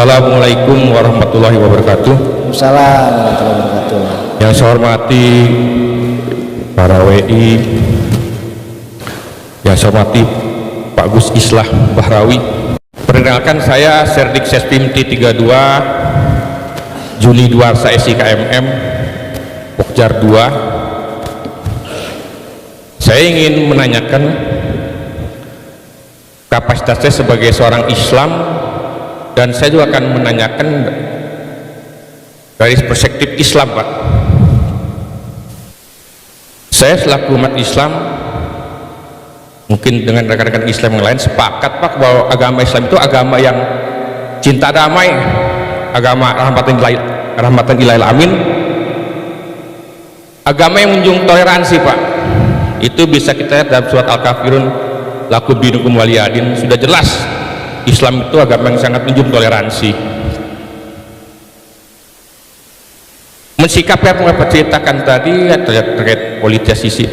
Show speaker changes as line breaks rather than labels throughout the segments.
Assalamualaikum warahmatullahi wabarakatuh.
Waalaikumsalam warahmatullahi wabarakatuh.
Yang saya hormati para WI, yang saya hormati Pak Gus Islah Bahrawi. Perkenalkan, saya Serdik Sespim T32 Juni Dwarsa SIKMM Pokjar 2. Saya ingin menanyakan kapasitasnya sebagai seorang Islam, dan saya juga akan menanyakan dari perspektif Islam, Pak. Saya selaku umat Islam, mungkin dengan rekan-rekan Islam yang lain, sepakat, Pak, bahwa agama Islam itu agama yang cinta damai, agama rahmatan ilahil amin, agama yang menjunjung toleransi, Pak. Itu bisa kita lihat dalam surat Al-Kafirun, lakum dinukum waliyadin. Sudah jelas Islam itu agama yang sangat menjunjung toleransi. Mensikapi apa yang Bapak ceritakan tadi terkait politisasi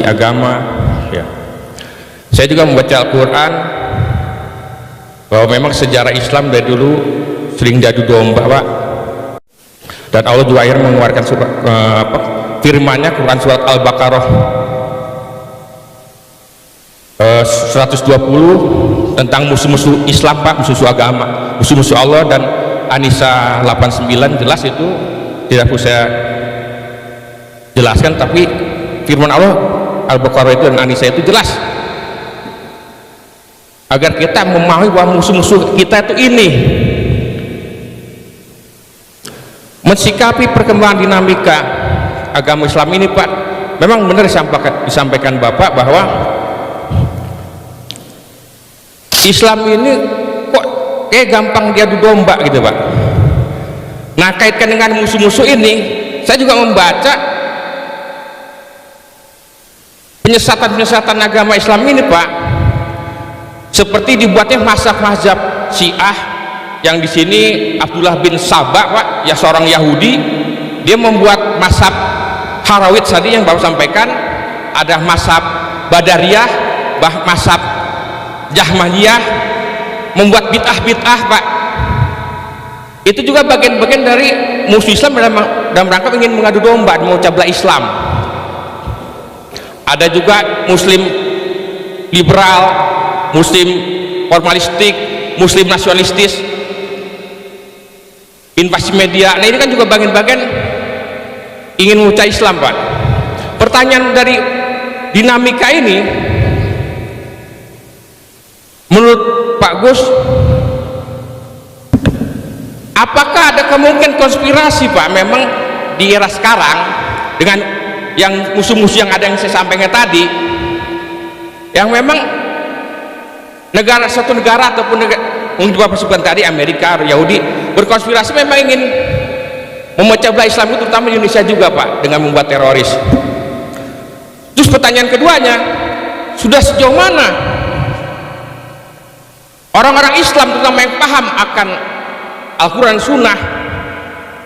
agama, ya. Saya juga membaca Al-Quran bahwa memang sejarah Islam dari dulu sering diadu domba, Pak. Dan Allah juga akhirnya mengeluarkan surat firman-Nya, Quran surat Al-Baqarah 120 tentang musuh-musuh Islam, Pak, musuh-musuh agama, musuh-musuh Allah. Dan An-Nisa 89 jelas, itu tidak perlu saya jelaskan, tapi firman Allah Al-Baqarah itu dan An-Nisa itu jelas agar kita memahami bahwa musuh-musuh kita itu ini. Mensikapi perkembangan dinamika agama Islam ini, Pak, memang benar disampaikan Bapak bahwa Islam ini kok kayak gampang diadu domba gitu, Pak. Nah, kaitkan dengan musuh-musuh ini, saya juga membaca penyesatan agama Islam ini, Pak, seperti dibuatnya mazhab Syiah, yang di sini Abdullah bin Sabah, Pak, ya seorang Yahudi, dia membuat mazhab Harawit tadi yang Bapak sampaikan, ada mazhab Badariyah, mazhab Jahmaniyah, membuat bid'ah, Pak. Itu juga bagian-bagian dari musuh Islam dalam rangka ingin mengadu domba, memecah belah Islam. Ada juga Muslim liberal, Muslim formalistik, Muslim nasionalistis, invasi media. Nah, ini kan juga bagian-bagian ingin memecah Islam, Pak. Pertanyaan dari dinamika ini, menurut Pak Gus, apakah ada kemungkinan konspirasi, Pak, memang di era sekarang dengan yang musuh-musuh yang ada yang saya sampaikan tadi, yang memang satu negara ataupun mungkin Bapak sebutkan tadi Amerika atau Yahudi berkonspirasi memang ingin memecah belah Islam, itu terutama di Indonesia juga, Pak, dengan membuat teroris. Terus pertanyaan keduanya, sudah sejauh mana orang-orang Islam terutama yang paham akan Al-Quran Sunnah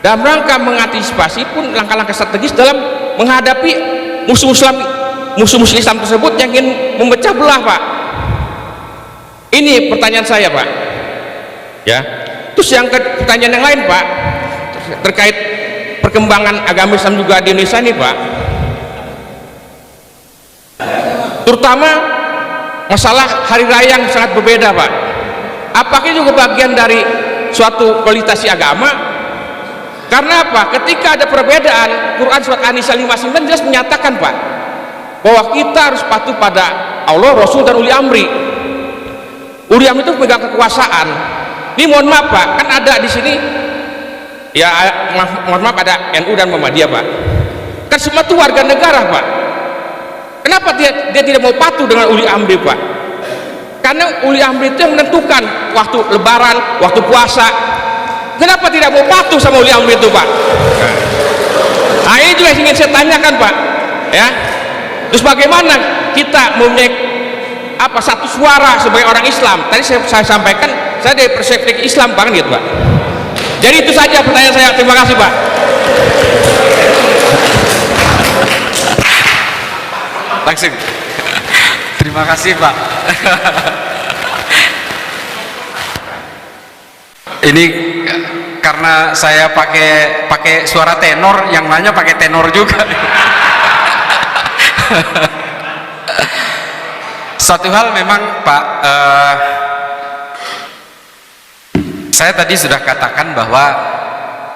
dalam rangka mengantisipasi pun langkah-langkah strategis dalam menghadapi musuh-musuh Islam tersebut yang ingin memecah belah, Pak? Ini pertanyaan saya, Pak, ya. Terus yang pertanyaan yang lain, Pak, terkait perkembangan agama Islam juga di Indonesia ini, Pak, terutama masalah hari raya yang sangat berbeda, Pak. Apakah juga bagian dari suatu kualitasasi agama? Karena apa? Ketika ada perbedaan, Quran surat An-Nisa 59 jelas menyatakan, Pak, bahwa kita harus patuh pada Allah, Rasul, dan uli amri. Uli amri itu pegang kekuasaan. Ini mohon maaf, Pak, kan ada di sini, ya mohon maaf, ada NU dan Muhammadiyah, Pak. Kan semua itu warga negara, Pak. Kenapa dia tidak mau patuh dengan uli amri, Pak? Karena uli amri itu yang menentukan waktu lebaran, waktu puasa. Kenapa tidak mau patuh sama uli amri itu, Pak? Nah, ini juga ingin saya tanyakan, Pak, ya. Terus bagaimana kita mempunyai satu suara sebagai orang Islam? Tadi saya sampaikan, saya dari perspektif Islam, Pak, gitu, Pak. Jadi itu saja pertanyaan saya. Terima kasih, Pak.
Langsung. Terima kasih, Pak. Ini karena saya pakai suara tenor, yang nanya pakai tenor juga. Satu hal memang Pak, saya tadi sudah katakan bahwa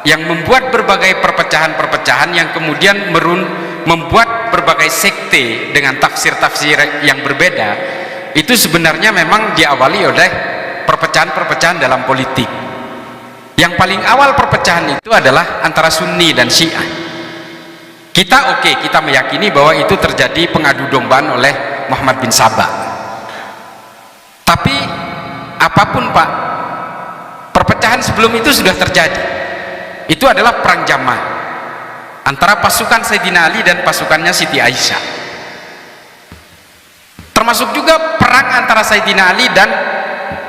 yang membuat berbagai perpecahan-perpecahan yang kemudian membuat berbagai sekte dengan tafsir-tafsir yang berbeda, itu sebenarnya memang diawali oleh perpecahan-perpecahan dalam politik. Yang paling awal perpecahan itu adalah antara Sunni dan Syiah. Kita meyakini bahwa itu terjadi pengadu dombaan oleh Muhammad bin Sabah. Tapi apapun Pak, perpecahan sebelum itu sudah terjadi. Itu adalah perang Jamal antara pasukan Sayyidina Ali dan pasukannya Siti Aisyah. Termasuk juga perang antara Sayyidina Ali dan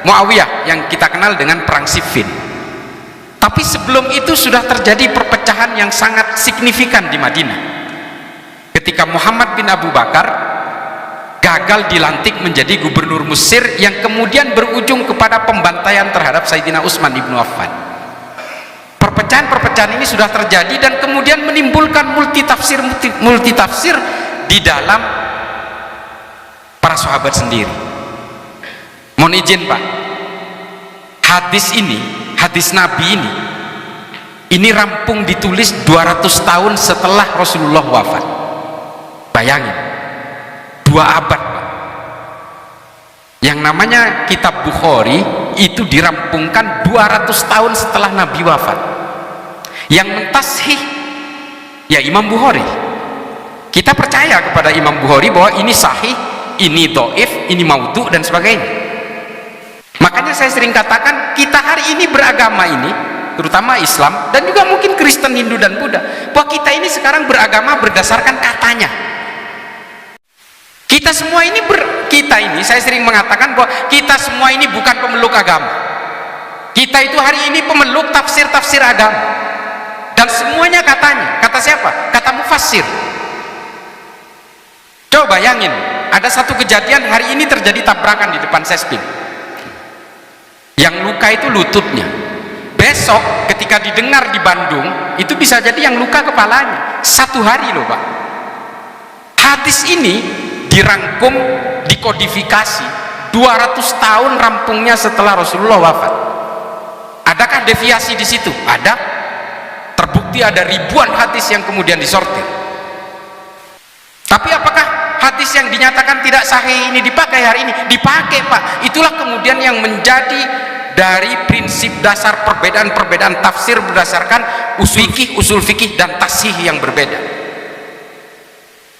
Muawiyah yang kita kenal dengan perang Siffin. Tapi sebelum itu sudah terjadi perpecahan yang sangat signifikan di Madinah ketika Muhammad bin Abu Bakar gagal dilantik menjadi gubernur Mesir, yang kemudian berujung kepada pembantaian terhadap Sayyidina Utsman ibnu Affan. Perpecahan-perpecahan ini sudah terjadi dan kemudian menimbulkan multitafsir di dalam para sahabat sendiri. Mohon izin Pak, hadis Nabi ini rampung ditulis 200 tahun setelah Rasulullah wafat. Bayangin, 2 abad Pak. Yang namanya kitab Bukhari itu dirampungkan 200 tahun setelah Nabi wafat. Yang mentashih ya Imam Bukhari. Kita percaya kepada Imam Bukhari bahwa ini sahih, ini dhaif, ini maudhu dan sebagainya. Makanya saya sering katakan, kita hari ini beragama ini, terutama Islam dan juga mungkin Kristen, Hindu dan Buddha, bahwa kita ini sekarang beragama berdasarkan katanya. Kita semua ini saya sering mengatakan bahwa kita semua ini bukan pemeluk agama. Kita itu hari ini pemeluk tafsir-tafsir agama. Dan semuanya katanya. Kata siapa? Kata mufassir. Coba bayangin, ada satu kejadian hari ini terjadi tabrakan di depan Sesping. Yang luka itu lututnya. Besok ketika didengar di Bandung, itu bisa jadi yang luka kepalanya. 1 hari loh Pak. Hadis ini dirangkum, dikodifikasi 200 tahun rampungnya setelah Rasulullah wafat. Adakah deviasi di situ? Ada. Terbukti ada ribuan hadis yang kemudian disortir. Tapi apakah hadis yang dinyatakan tidak sahih ini dipakai hari ini? Dipakai Pak. Itulah kemudian yang menjadi dari prinsip dasar perbedaan-perbedaan tafsir berdasarkan usul fikih dan tasih yang berbeda.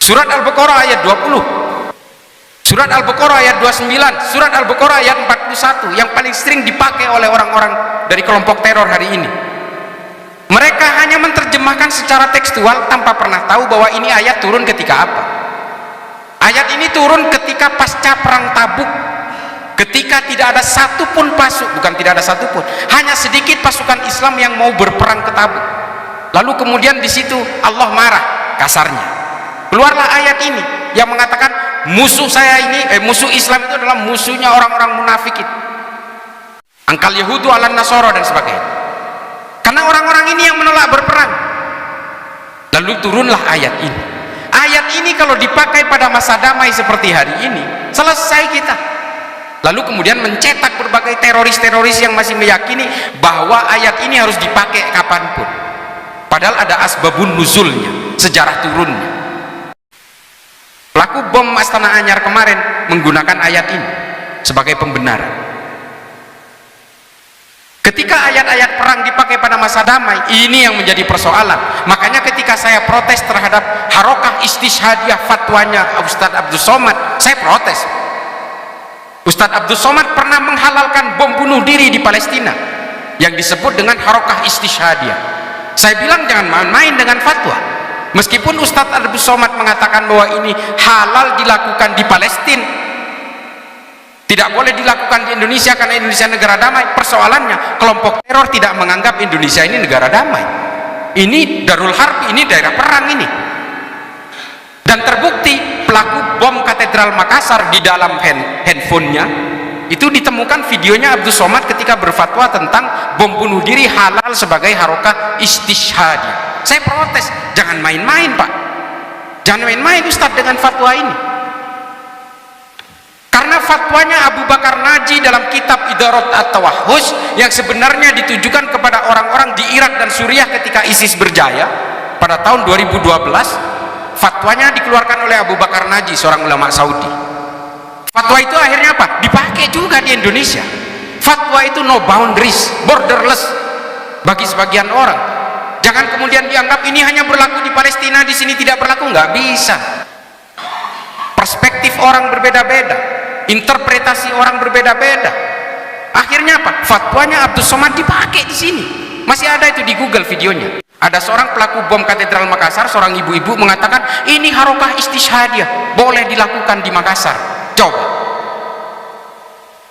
Surat Al-Baqarah ayat 20, Surat Al-Baqarah ayat 29, Surat Al-Baqarah ayat 41 yang paling sering dipakai oleh orang-orang dari kelompok teror hari ini. Mereka hanya menerjemahkan secara tekstual tanpa pernah tahu bahwa ini ayat turun ketika apa. Ayat ini turun ketika pasca perang Tabuk, ketika tidak ada satupun hanya sedikit pasukan Islam yang mau berperang ke Tabuk. Lalu kemudian di situ Allah marah kasarnya. Keluarlah ayat ini yang mengatakan musuh Islam itu adalah musuhnya orang-orang munafik itu. Angkal Yahudu ala Nasoro dan sebagainya. Karena orang-orang ini yang menolak berperang. Lalu turunlah ayat ini. Ayat ini kalau dipakai pada masa damai seperti hari ini, selesai kita. Lalu kemudian mencetak berbagai teroris-teroris yang masih meyakini bahwa ayat ini harus dipakai kapanpun. Padahal ada asbabun nuzulnya, sejarah turunnya. Pelaku bom Astana Anyar kemarin menggunakan ayat ini sebagai pembenaran. Ketika ayat-ayat perang dipakai pada masa damai, ini yang menjadi persoalan. Makanya ketika saya protes terhadap harokah istishhadiyah fatwanya Ustadz Abdul Somad, saya protes. Ustadz Abdul Somad pernah menghalalkan bom bunuh diri di Palestina yang disebut dengan harokah istishhadiyah. Saya bilang jangan main-main dengan fatwa. Meskipun Ustadz Abdul Somad mengatakan bahwa ini halal dilakukan di Palestina, tidak boleh dilakukan di Indonesia karena Indonesia negara damai. Persoalannya kelompok teror tidak menganggap Indonesia ini negara damai. Ini Darul Harb, ini daerah perang ini. Dan terbukti pelaku bom Katedral Makassar di dalam handphonenya itu ditemukan videonya Abdus Somad ketika berfatwa tentang bom bunuh diri halal sebagai harokah istishhadi. Saya protes, jangan main-main Pak, jangan main-main Ustadz dengan fatwa ini. Karena fatwanya Abu Bakar Naji dalam kitab Idarat At-Tawahhus yang sebenarnya ditujukan kepada orang-orang di Irak dan Suriah ketika ISIS berjaya pada tahun 2012, fatwanya dikeluarkan oleh Abu Bakar Naji, seorang ulama Saudi. Fatwa itu akhirnya apa? Dipakai juga di Indonesia. Fatwa itu no boundaries, borderless bagi sebagian orang. Jangan kemudian dianggap ini hanya berlaku di Palestina, di sini tidak berlaku. Nggak bisa. Perspektif orang berbeda-beda, interpretasi orang berbeda-beda. Akhirnya apa? Fatwanya Abdus Somad dipakai di sini. Masih ada itu di Google videonya. Ada seorang pelaku bom Katedral Makassar, seorang ibu-ibu mengatakan ini harokah istishhadiyah, boleh dilakukan di Makassar. Coba.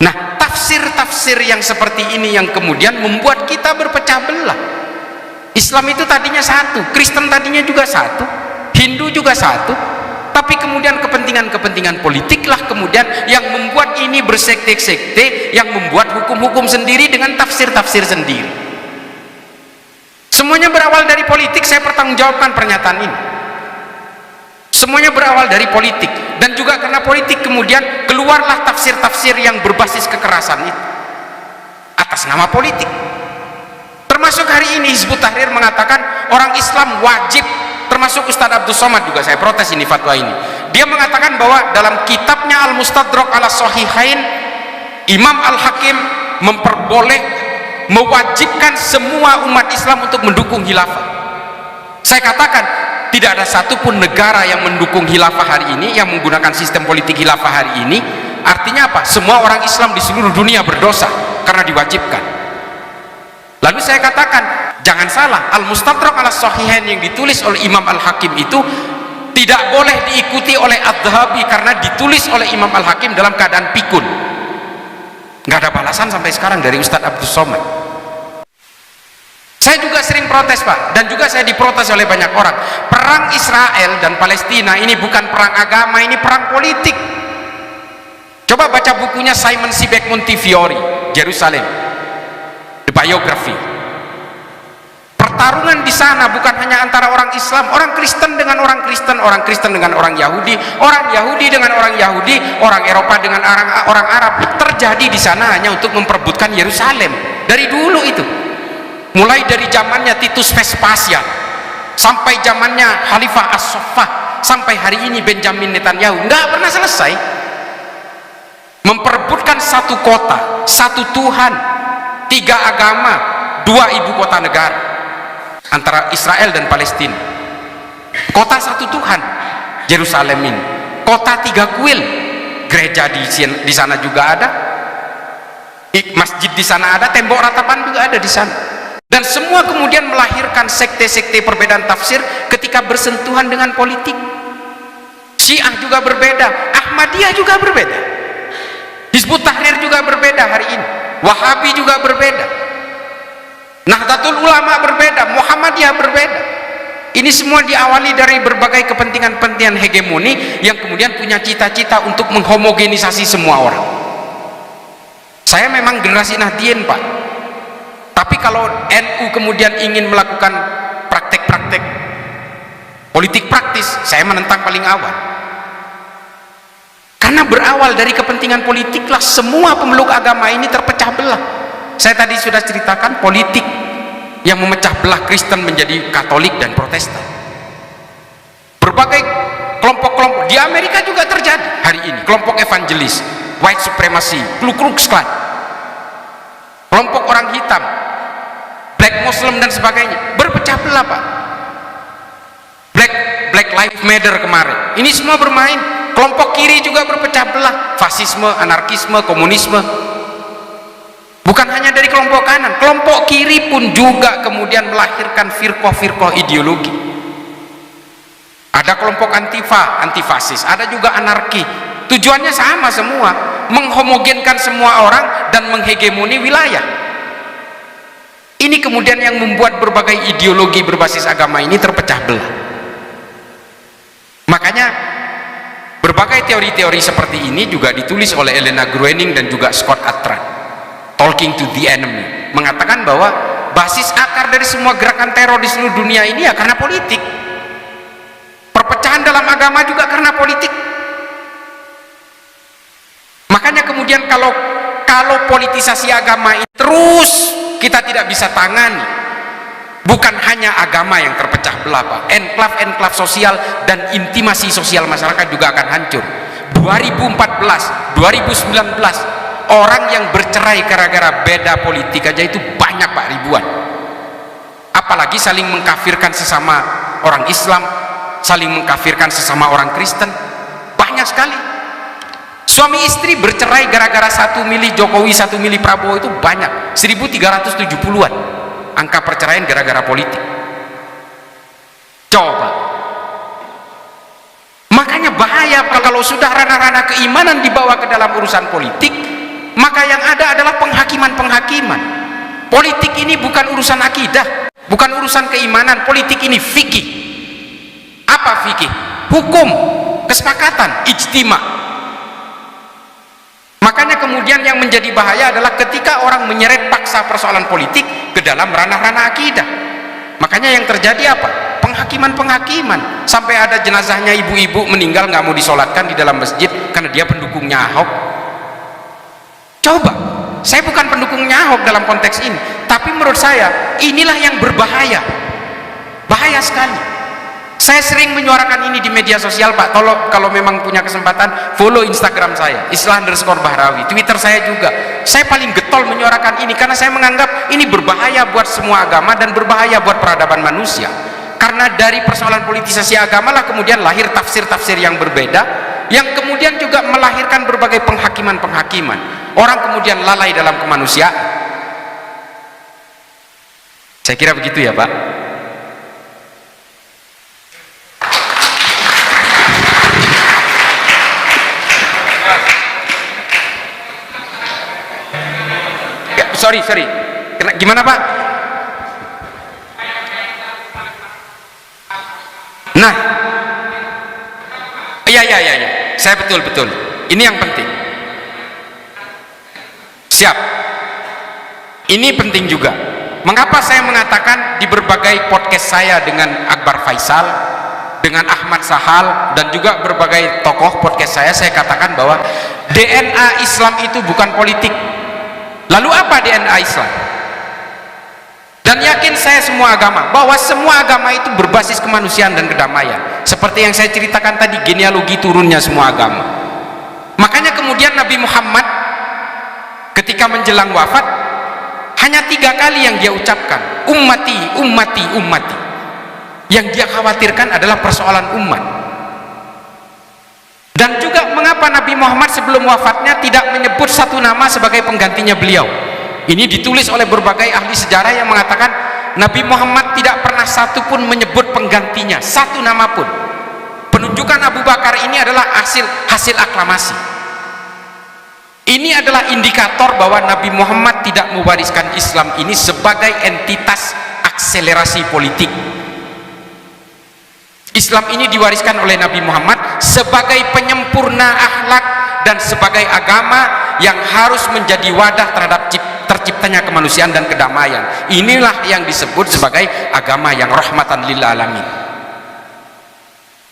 Nah, tafsir-tafsir yang seperti ini yang kemudian membuat kita berpecah belah. Islam itu tadinya satu, Kristen tadinya juga satu, Hindu juga satu, tapi kemudian kepentingan-kepentingan politiklah kemudian yang membuat ini bersekte-sekte, yang membuat hukum-hukum sendiri dengan tafsir-tafsir sendiri. Semuanya berawal dari politik. Saya pertanggungjawabkan pernyataan ini. Semuanya berawal dari politik, dan juga karena politik kemudian keluarlah tafsir-tafsir yang berbasis kekerasan itu atas nama politik. Termasuk hari ini Hizbut Tahrir mengatakan orang Islam wajib, termasuk Ustadz Abdus Somad juga, saya protes ini fatwa ini. Dia mengatakan bahwa dalam kitabnya Al-Mustadrak ala Sahihain, Imam Al-Hakim mewajibkan semua umat Islam untuk mendukung khilafah. Saya katakan tidak ada satupun negara yang mendukung khilafah hari ini, yang menggunakan sistem politik khilafah hari ini. Artinya apa? Semua orang Islam di seluruh dunia berdosa karena diwajibkan. Lalu saya katakan, jangan salah, Al-Mustadrak ala Sahihain yang ditulis oleh Imam Al-Hakim itu tidak boleh diikuti oleh Adz-Dzahabi karena ditulis oleh Imam Al-Hakim dalam keadaan pikun. Nggak ada balasan sampai sekarang dari Ustadz Abdus Somad. Saya juga sering protes Pak, dan juga saya diprotes oleh banyak orang. Perang Israel dan Palestina ini bukan perang agama, ini perang politik. Coba baca bukunya Simon Sebag Montefiore, Jerusalem, The Biography. Pertarungan di sana bukan hanya antara orang Islam, orang Kristen dengan orang Kristen, orang Kristen dengan orang Yahudi, orang Yahudi dengan orang Yahudi, orang Eropa dengan orang Arab. Terjadi di sana hanya untuk memperebutkan Yerusalem. Dari dulu itu. Mulai dari zamannya Titus Vespasian sampai zamannya Khalifah As-Saffah sampai hari ini Benjamin Netanyahu, nggak pernah selesai memperebutkan satu kota, satu Tuhan, 3 agama, 2 ibu kota negara antara Israel dan Palestina. Kota satu Tuhan, Yerusalem ini. Kota 3 kuil, gereja di sana juga ada, masjid di sana ada, tembok ratapan juga ada di sana. Dan semua kemudian melahirkan sekte-sekte perbedaan tafsir ketika bersentuhan dengan politik. Syiah juga berbeda, Ahmadiyah juga berbeda, Hizbut Tahrir juga berbeda hari ini, Wahabi juga berbeda, Nahdlatul Ulama berbeda, Muhammadiyah berbeda. Ini semua diawali dari berbagai kepentingan-kepentingan hegemoni yang kemudian punya cita-cita untuk menghomogenisasi semua orang. Saya memang generasi Nahdien Pak, tapi kalau NU kemudian ingin melakukan praktek-praktek politik praktis, saya menentang paling awal. Karena berawal dari kepentingan politiklah semua pemeluk agama ini terpecah belah. Saya tadi sudah ceritakan politik yang memecah belah Kristen menjadi Katolik dan Protestan. Berbagai kelompok-kelompok di Amerika juga terjadi hari ini. Kelompok evangelis, white supremacy, Ku Klux Klan, kelompok orang hitam, Black Muslim dan sebagainya, berpecah belah Pak. Black Lives Matter kemarin, ini semua bermain. Kelompok kiri juga berpecah belah, fasisme, anarkisme, komunisme. Bukan hanya dari kelompok kanan, kelompok kiri pun juga kemudian melahirkan firqah-firqah ideologi. Ada kelompok antifa, antifasis, ada juga anarki. Tujuannya sama semua, menghomogenkan semua orang dan menghegemoni wilayah. Ini kemudian yang membuat berbagai ideologi berbasis agama ini terpecah belah. Makanya berbagai teori-teori seperti ini juga ditulis oleh Elena Gruening dan juga Scott Atran, Talking to the Enemy, mengatakan bahwa basis akar dari semua gerakan teror di seluruh dunia ini ya karena politik. Perpecahan dalam agama juga karena politik. Makanya kemudian kalau politisasi agama ini terus kita tidak bisa tangani, bukan hanya agama yang terpecah belah, Pak. Enklav-enklav sosial dan intimasi sosial masyarakat juga akan hancur. 2014, 2019 orang yang bercerai gara-gara beda politik aja itu banyak, Pak, ribuan. Apalagi saling mengkafirkan sesama orang Islam, saling mengkafirkan sesama orang Kristen, banyak sekali. Suami istri bercerai gara-gara satu milih Jokowi, satu milih Prabowo itu banyak, 1370-an angka perceraian gara-gara politik. Coba. Makanya bahaya kalau sudah ranah-ranah keimanan dibawa ke dalam urusan politik, maka yang ada adalah penghakiman-penghakiman. Politik ini bukan urusan akidah, bukan urusan keimanan. Politik ini fikih. Apa fikih? Hukum, kesepakatan, ijtima. Makanya kemudian yang menjadi bahaya adalah ketika orang menyeret paksa persoalan politik ke dalam ranah-ranah akidah. Makanya yang terjadi apa? Penghakiman-penghakiman. Sampai ada jenazahnya ibu-ibu meninggal nggak mau disolatkan di dalam masjid karena dia pendukungnya Ahok. Coba, saya bukan pendukungnya Ahok dalam konteks ini, tapi menurut saya inilah yang berbahaya, bahaya sekali. Saya sering menyuarakan ini di media sosial, Pak. Tolong kalau memang punya kesempatan follow Instagram saya _Bahrawi, Twitter saya juga. Saya paling getol menyuarakan ini karena saya menganggap ini berbahaya buat semua agama dan berbahaya buat peradaban manusia. Karena dari persoalan politisasi agama lah kemudian lahir tafsir-tafsir yang berbeda, yang kemudian juga melahirkan berbagai penghakiman-penghakiman. Orang kemudian lalai dalam kemanusiaan. Saya kira begitu ya, Pak. Sorry, gimana, Pak? Nah, iya, saya betul. Ini yang penting. Siap. Ini penting juga. Mengapa saya mengatakan di berbagai podcast saya dengan Akbar Faisal, dengan Ahmad Sahal, dan juga berbagai tokoh podcast saya katakan bahwa DNA Islam itu bukan politik. Lalu apa DNA Islam? Dan yakin saya semua agama, bahwa semua agama itu berbasis kemanusiaan dan kedamaian. Seperti yang saya ceritakan tadi, genealogi turunnya semua agama. Makanya kemudian Nabi Muhammad ketika menjelang wafat, hanya 3 kali yang dia ucapkan, ummati, ummati, ummati. Yang dia khawatirkan adalah persoalan umat. Dan juga mengapa Nabi Muhammad sebelum wafatnya tidak menyebut satu nama sebagai penggantinya beliau. Ini ditulis oleh berbagai ahli sejarah yang mengatakan Nabi Muhammad tidak pernah satu pun menyebut penggantinya, satu nama pun. Penunjukan Abu Bakar ini adalah hasil aklamasi. Ini adalah indikator bahwa Nabi Muhammad tidak mewariskan Islam ini sebagai entitas akselerasi politik. Islam ini diwariskan oleh Nabi Muhammad sebagai penyempurna akhlak dan sebagai agama yang harus menjadi wadah terhadap terciptanya kemanusiaan dan kedamaian. Inilah yang disebut sebagai agama yang rahmatan lil alamin.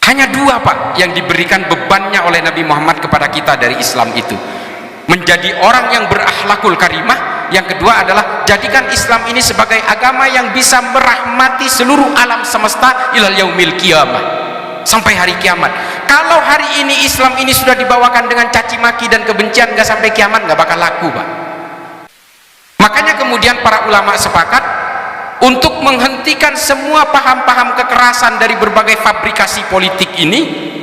Hanya 2, Pak, yang diberikan bebannya oleh Nabi Muhammad kepada kita dari Islam itu. Menjadi orang yang berakhlakul karimah. Yang kedua adalah jadikan Islam ini sebagai agama yang bisa merahmati seluruh alam semesta ilal yaumil qiyamah, sampai hari kiamat. Kalau hari ini Islam ini sudah dibawakan dengan caci maki dan kebencian, nggak sampai kiamat nggak bakal laku, Pak. Makanya kemudian para ulama sepakat untuk menghentikan semua paham-paham kekerasan dari berbagai fabrikasi politik ini.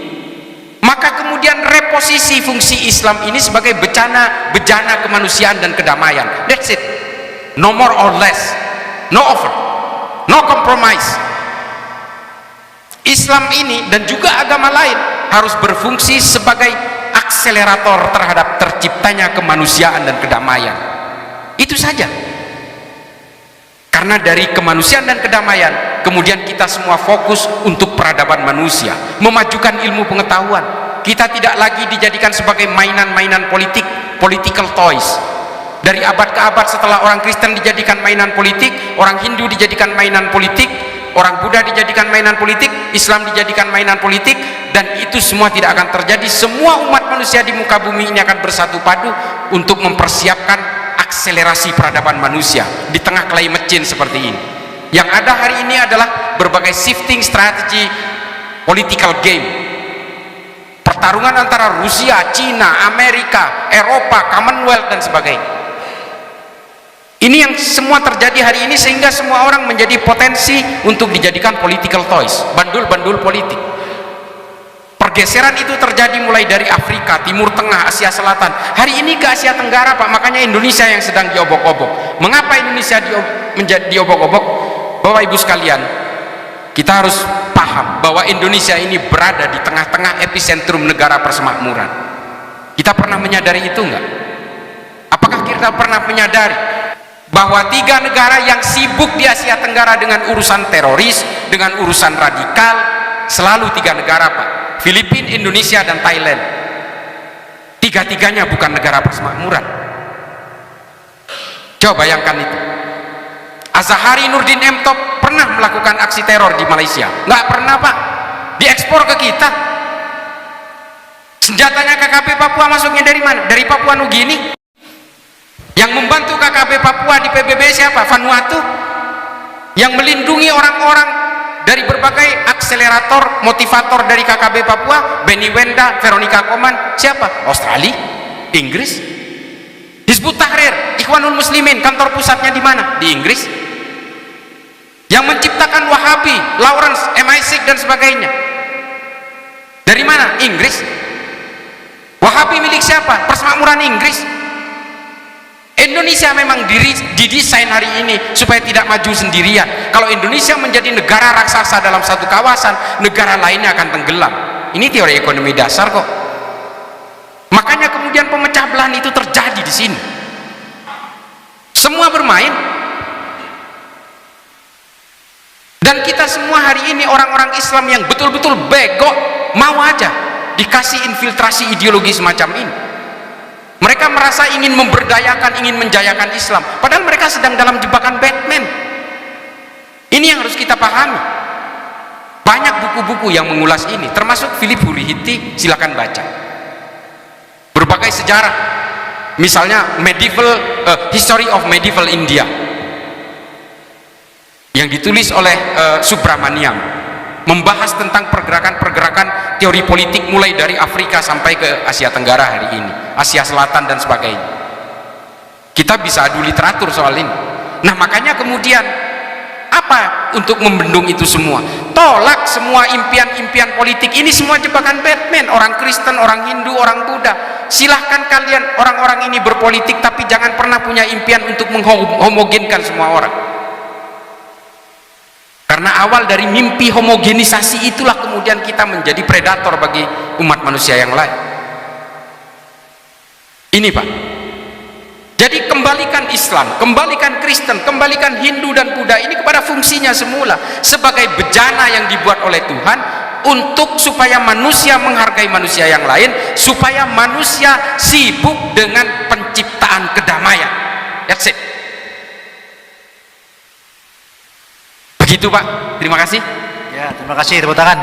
Maka kemudian reposisi fungsi Islam ini sebagai bejana kemanusiaan dan kedamaian. That's it. No more or less. No over. No compromise. Islam ini dan juga agama lain harus berfungsi sebagai akselerator terhadap terciptanya kemanusiaan dan kedamaian. Itu saja. Karena dari kemanusiaan dan kedamaian kemudian kita semua fokus untuk peradaban manusia, memajukan ilmu pengetahuan, kita tidak lagi dijadikan sebagai mainan-mainan politik, political toys. Dari abad ke abad setelah orang Kristen dijadikan mainan politik, orang Hindu dijadikan mainan politik, orang Buddha dijadikan mainan politik, Islam dijadikan mainan politik, dan itu semua tidak akan terjadi. Semua umat manusia di muka bumi ini akan bersatu padu untuk mempersiapkan akselerasi peradaban manusia di tengah climate change seperti ini. Yang ada hari ini adalah berbagai shifting strategi political game, pertarungan antara Rusia, Cina, Amerika, Eropa, Commonwealth dan sebagainya. Ini yang semua terjadi hari ini, sehingga semua orang menjadi potensi untuk dijadikan political toys, bandul-bandul politik. Pergeseran itu terjadi mulai dari Afrika, Timur Tengah, Asia Selatan, hari ini ke Asia Tenggara, Pak. Makanya Indonesia yang sedang diobok-obok. Mengapa Indonesia menjadi diobok-obok? Bapak Ibu sekalian, kita harus paham bahwa Indonesia ini berada di tengah-tengah epicentrum negara persemakmuran. Kita pernah menyadari itu enggak? Apakah kita pernah menyadari bahwa 3 negara yang sibuk di Asia Tenggara dengan urusan teroris, dengan urusan radikal, selalu 3 negara, Pak? Filipina, Indonesia, dan Thailand. 3-tiganya bukan negara persemakmuran. Coba bayangkan itu. Azahari Nurdin M. Top pernah melakukan aksi teror di Malaysia? Nggak pernah, Pak. Diekspor ke kita. Senjatanya KKP Papua masuknya dari mana? Dari Papua Nugini. Yang membantu KKP Papua di PBB siapa? Vanuatu. Yang melindungi orang-orang dari berbagai akselerator, motivator dari KKP Papua, Benny Wenda, Veronica Koman, siapa? Australia, Inggris. Hizbut Tahrir, Ikhwanul Muslimin, kantor pusatnya di mana? Di Inggris. Yang menciptakan Wahabi, Lawrence, MI6 dan sebagainya, dari mana? Inggris. Wahabi milik siapa? Persemakmuran Inggris. Indonesia memang didesain hari ini supaya tidak maju sendirian. Kalau Indonesia menjadi negara raksasa dalam satu kawasan, negara lainnya akan tenggelam. Ini teori ekonomi dasar kok. Makanya kemudian pemecah belahan itu terjadi di sini. Semua bermain. Dan kita semua hari ini orang-orang Islam yang betul-betul bego, mau aja dikasih infiltrasi ideologi semacam ini. Mereka merasa ingin memberdayakan, ingin menjayakan Islam, padahal mereka sedang dalam jebakan Batman. Ini yang harus kita pahami. Banyak buku-buku yang mengulas ini, termasuk Philip Hurihiti, silakan baca. Berbagai sejarah, misalnya History of Medieval India, yang ditulis oleh Subramaniam, membahas tentang pergerakan-pergerakan teori politik mulai dari Afrika sampai ke Asia Tenggara hari ini, Asia Selatan dan sebagainya. Kita bisa adu literatur soal ini. Nah, makanya kemudian apa untuk membendung itu semua? Tolak semua impian-impian politik ini, semua jebakan Batman. Orang Kristen, orang Hindu, orang Buddha, silahkan kalian orang-orang ini berpolitik, tapi jangan pernah punya impian untuk menghomogenkan semua orang. Karena awal dari mimpi homogenisasi itulah kemudian kita menjadi predator bagi umat manusia yang lain. Ini, Pak. Jadi kembalikan Islam, kembalikan Kristen, kembalikan Hindu dan Buddha ini kepada fungsinya semula, sebagai bejana yang dibuat oleh Tuhan untuk supaya manusia menghargai manusia yang lain, supaya manusia sibuk dengan penciptaan kedamaian. That's it. Begitu, Pak. Terima kasih.
Ya, terima kasih, tepuk tangan.